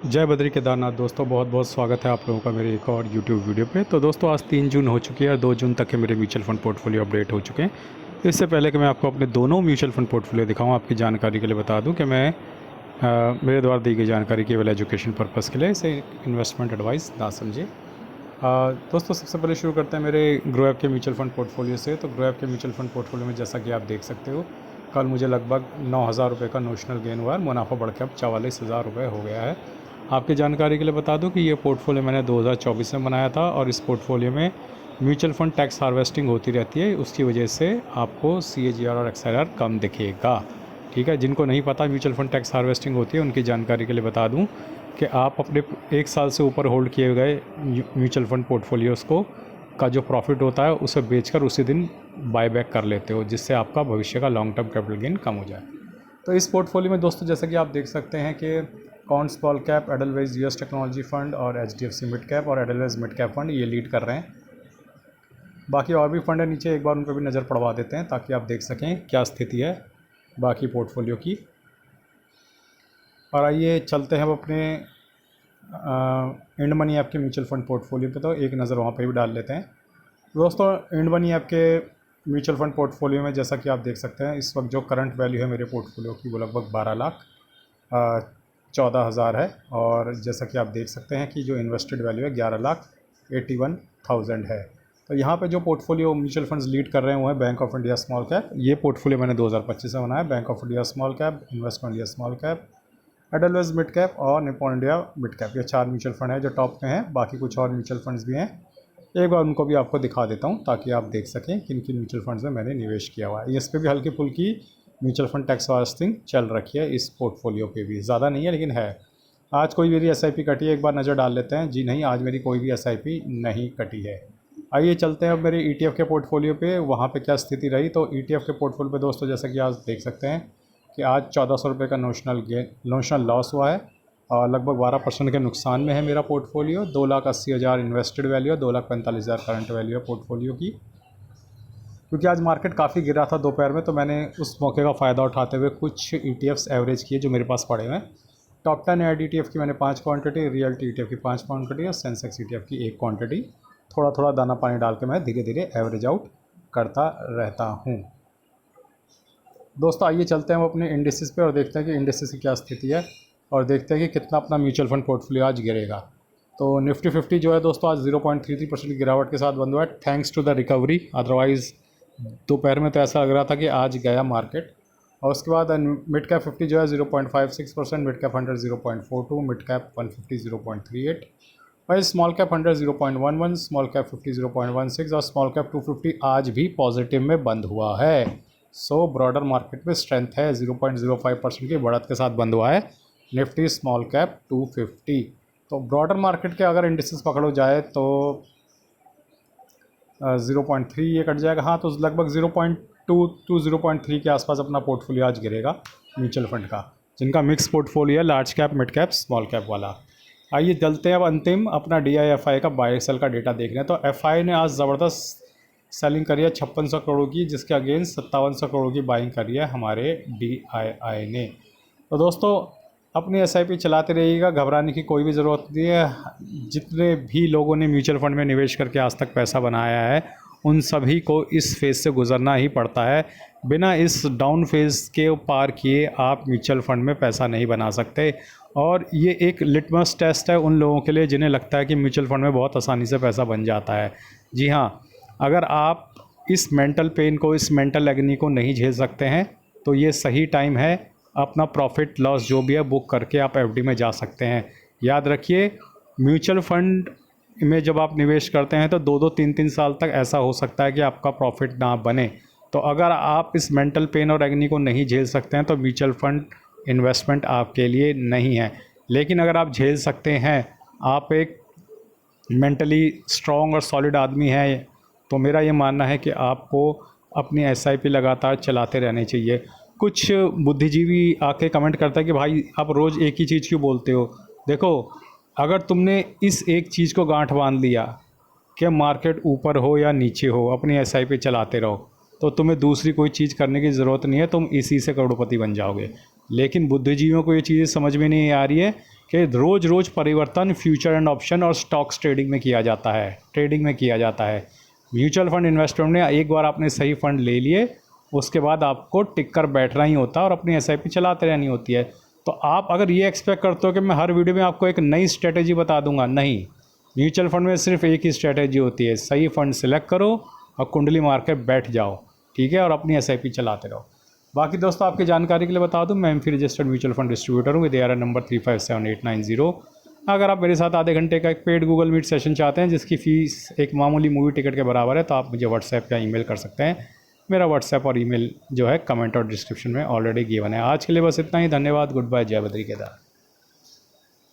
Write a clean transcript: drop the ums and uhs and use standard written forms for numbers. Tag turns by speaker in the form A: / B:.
A: जय बद्री केदारनाथ दोस्तों, बहुत बहुत स्वागत है आप लोगों का मेरे एक और यूट्यूब वीडियो पे। तो दोस्तों आज 3 जून हो चुकी है और 2 जून तक के मेरे म्यूचुअल फंड पोर्टफोलियो अपडेट हो चुके हैं। इससे पहले कि मैं आपको अपने दोनों म्यूचुअल फंड पोर्टफोलियो दिखाऊं, आपकी जानकारी के लिए बता दूं कि मेरे द्वारा दी गई जानकारी केवल एजुकेशन पर्पज़ के लिए, इसे इन्वेस्टमेंट एडवाइस ना समझे। दोस्तों सबसे पहले शुरू करते हैं मेरे ग्रो ऐप के म्यूचुअल फंड पोर्टफोलियो से। तो ग्रो ऐप के म्यूचुअल फंड पोर्टफोलियो में जैसा कि आप देख सकते हो, कल मुझे लगभग 9,000 रुपये का नोशनल गेन हुआ है। मुनाफा बढ़ के अब 44,000 रुपये हो गया है। आपकी जानकारी के लिए बता दूं कि ये पोर्टफोलियो मैंने 2024 में बनाया था और इस पोर्टफोलियो में म्यूचुअल फंड टैक्स हार्वेस्टिंग होती रहती है, उसकी वजह से आपको CAGR और XLR कम दिखेगा। ठीक है, जिनको नहीं पता म्यूचुअल फंड टैक्स हार्वेस्टिंग होती है उनकी जानकारी के लिए बता दूं कि आप अपने 1 साल से ऊपर होल्ड किए गए म्यूचुअल फंड पोर्टफोलियोज़ को का जो प्रॉफिट होता है उसे बेचकर उसी दिन बाय बैक कर लेते हो, जिससे आपका भविष्य का लॉन्ग टर्म कैपिटल गेन कम हो जाए। तो इस पोर्टफोलियो में दोस्तों जैसा कि आप देख सकते हैं कि कॉन small cap, Edelweiss US technology fund और HDFC मिड कैप और एडलवाइज मिड कैप फंड ये लीड कर रहे हैं। बाकी और भी फंड है नीचे, एक बार उन पर भी नज़र पड़वा देते हैं ताकि आप देख सकें क्या स्थिति है बाकी पोर्टफोलियो की। और आइए चलते हैं अब अपने इंड मनी ऐप के म्यूचुअल फंड पोर्टफोलियो पे, तो एक नज़र वहाँ पर भी डाल लेते हैं। दोस्तों इंड मनी ऐप के म्यूचुअल फंड पोर्टफोलियो में जैसा कि आप देख सकते हैं, इस वक्त जो करंट वैल्यू है मेरे पोर्टफोलियो की वो लगभग 12,14,000 है। और जैसा कि आप देख सकते हैं कि जो इन्वेस्टेड वैल्यू है 11,81,000 है। तो यहाँ पे जो पोर्टफोलियो म्यूचुअल फंड्स लीड कर रहे हैं वो है bank of India small cap. ये पोर्टफोलियो मैंने 2025 में बनाया। Bank of India small cap, invest India small cap, Edelweiss mid cap और निपॉन इंडिया मिड कैप, ये 4 म्यूचुअल फंड है जो टॉप में हैं। बाकी कुछ और म्यूचुअल फंड्स भी हैं, एक बार उनको भी आपको दिखा देता हूँ ताकि आप देख सकें किन किन म्यूचुअल फंड्स में मैंने निवेश किया हुआ है। इस पर भी हल्की फुल्की म्यूचुअल फंड टैक्स हार्वेस्टिंग चल रखी है, इस पोर्टफोलियो पे भी ज़्यादा नहीं है लेकिन है। आज कोई मेरी SIP कटी है, एक बार नज़र डाल लेते हैं। जी नहीं, आज मेरी कोई भी SIP नहीं कटी है। आइए चलते हैं अब मेरे ETF के पोर्टफोलियो पे, वहाँ पे क्या स्थिति रही। तो ETF के पोर्टफोलियो पे दोस्तों जैसा कि आज देख सकते हैं कि आज 1,400 रुपये का नोशनल लॉस हुआ है और लगभग 12% के नुकसान में है मेरा पोर्टफोलियो। 2,80,000 इन्वेस्टेड वैल्यू है, 2,45,000 करंट वैल्यू है पोर्टफोलियो की। क्योंकि आज मार्केट काफ़ी गिरा था दोपहर में, तो मैंने उस मौके का फ़ायदा उठाते हुए कुछ ETFs एवरेज किए जो मेरे पास पड़े हुए हैं। टॉप 10 एड ETF की मैंने 5 क्वांटिटी, रियल्टी ETF की 5 क्वांटिटी और सेंसेक्स ETF की 1 क्वांटिटी, थोड़ा थोड़ा दाना पानी डाल के मैं धीरे धीरे एवरेज आउट करता रहता हूँ। दोस्तों आइए चलते हैं हम अपने इंडिसेस पे और देखते हैं कि इंडिसेस की क्या स्थिति है और देखते हैं कि कितना अपना म्यूचुअल फंड पोर्टफोलियो आज गिरेगा। तो निफ्टी 50 जो है दोस्तों आज 0.33% गिरावट के साथ बंद हुआ है, thanks to the recovery. Otherwise दोपहर में तो ऐसा लग रहा था कि आज गया मार्केट। और उसके बाद मिड कैप 50 जो है 0.56%, मिड कैप 100 0.42, मिड कैप 150 0.38, वही स्मॉल कैप 100 0.11, स्मॉल कैप 50 0.16 और स्मॉल कैप 250 आज भी पॉजिटिव में बंद हुआ है। सो ब्रॉडर मार्केट में स्ट्रेंथ है, 0.05% की बढ़त के साथ बंद हुआ है निफ्टी स्मॉल कैप 250। तो ब्रॉडर मार्केट के अगर इंडिसेस पकड़ो जाए तो 0.3 ये कट जाएगा। हाँ, तो लगभग 0.2 to 0.3 के आसपास अपना पोर्टफोलियो आज गिरेगा म्यूचुअल फंड का, जिनका मिक्स पोर्टफोलियो है large cap, mid cap, small cap वाला। आइए चलते हैं अब अंतिम अपना DIFI का बाय सेल का डेटा देख रहे हैं। तो FI ने आज ज़बरदस्त सेलिंग करी है 5600 करोड़ की, जिसके अगेंस्ट 5700 करोड़ की बाइंग करी है हमारे DII ने। तो दोस्तों अपनी SIP चलाते रहिएगा, घबराने की कोई भी ज़रूरत नहीं है। जितने भी लोगों ने म्यूचुअल फंड में निवेश करके आज तक पैसा बनाया है उन सभी को इस फेज़ से गुजरना ही पड़ता है। बिना इस डाउन फेज़ के पार किए आप म्यूचुअल फंड में पैसा नहीं बना सकते। और ये एक लिटमस टेस्ट है उन लोगों के लिए जिन्हें लगता है कि म्यूचुअल फंड में बहुत आसानी से पैसा बन जाता है। जी हाँ, अगर आप इस मेंटल पेन को, इस मेंटल एग्नी को नहीं झेल सकते हैं तो ये सही टाइम है, अपना प्रॉफिट लॉस जो भी है बुक करके आप FD में जा सकते हैं। याद रखिए, म्यूचुअल फंड में जब आप निवेश करते हैं तो 2-2, 3-3 साल तक ऐसा हो सकता है कि आपका प्रॉफिट ना बने। तो अगर आप इस मेंटल पेन और एग्नी को नहीं झेल सकते हैं तो म्यूचुअल फंड इन्वेस्टमेंट आपके लिए नहीं है। लेकिन अगर आप झेल सकते हैं, आप एक मेंटली स्ट्रॉन्ग और सॉलिड आदमी हैं, तो मेरा ये मानना है कि आपको अपनी SIP लगातार चलाते रहने चाहिए। कुछ बुद्धिजीवी आके कमेंट करता है कि भाई आप रोज़ एक ही चीज़ क्यों बोलते हो। देखो, अगर तुमने इस एक चीज़ को गांठ बांध लिया कि मार्केट ऊपर हो या नीचे हो अपनी SIP चलाते रहो, तो तुम्हें दूसरी कोई चीज़ करने की ज़रूरत नहीं है, तुम इसी से करोड़पति बन जाओगे। लेकिन बुद्धिजीवियों को ये चीज़ें समझ में नहीं आ रही है कि रोज़ रोज़ परिवर्तन फ्यूचर एंड ऑप्शन और स्टॉक्स ट्रेडिंग में किया जाता है। म्यूचुअल फंड इन्वेस्टमेंट में एक बार आपने सही फंड ले लिए, उसके बाद आपको टिक कर बैठना ही होता है और अपनी एसआईपी चलाते रहनी होती है। तो आप अगर ये एक्सपेक्ट करते हो कि मैं हर वीडियो में आपको एक नई स्ट्रेटेजी बता दूंगा, नहीं। म्यूचुअल फंड में सिर्फ एक ही स्ट्रेटेजी होती है, सही फंड सिलेक्ट करो और कुंडली मार के बैठ जाओ, ठीक है, और अपनी एसआईपी चलाते रहो। बाकी दोस्तों आपकी जानकारी के लिए बता दूं, मैं AMFI registered mutual fund distributor हूँ विद ARN नंबर 357890। अगर आप मेरे साथ आधे घंटे का एक पेड गूगल मीट सेशन चाहते हैं जिसकी फ़ीस एक मामूली मूवी टिकट के बराबर है, तो आप मुझे व्हाट्सएप या ईमेल कर सकते हैं। मेरा व्हाट्सएप और ईमेल जो है कमेंट और डिस्क्रिप्शन में ऑलरेडी गिवन है। आज के लिए बस इतना ही। धन्यवाद। Good bye. जय बद्री केदार।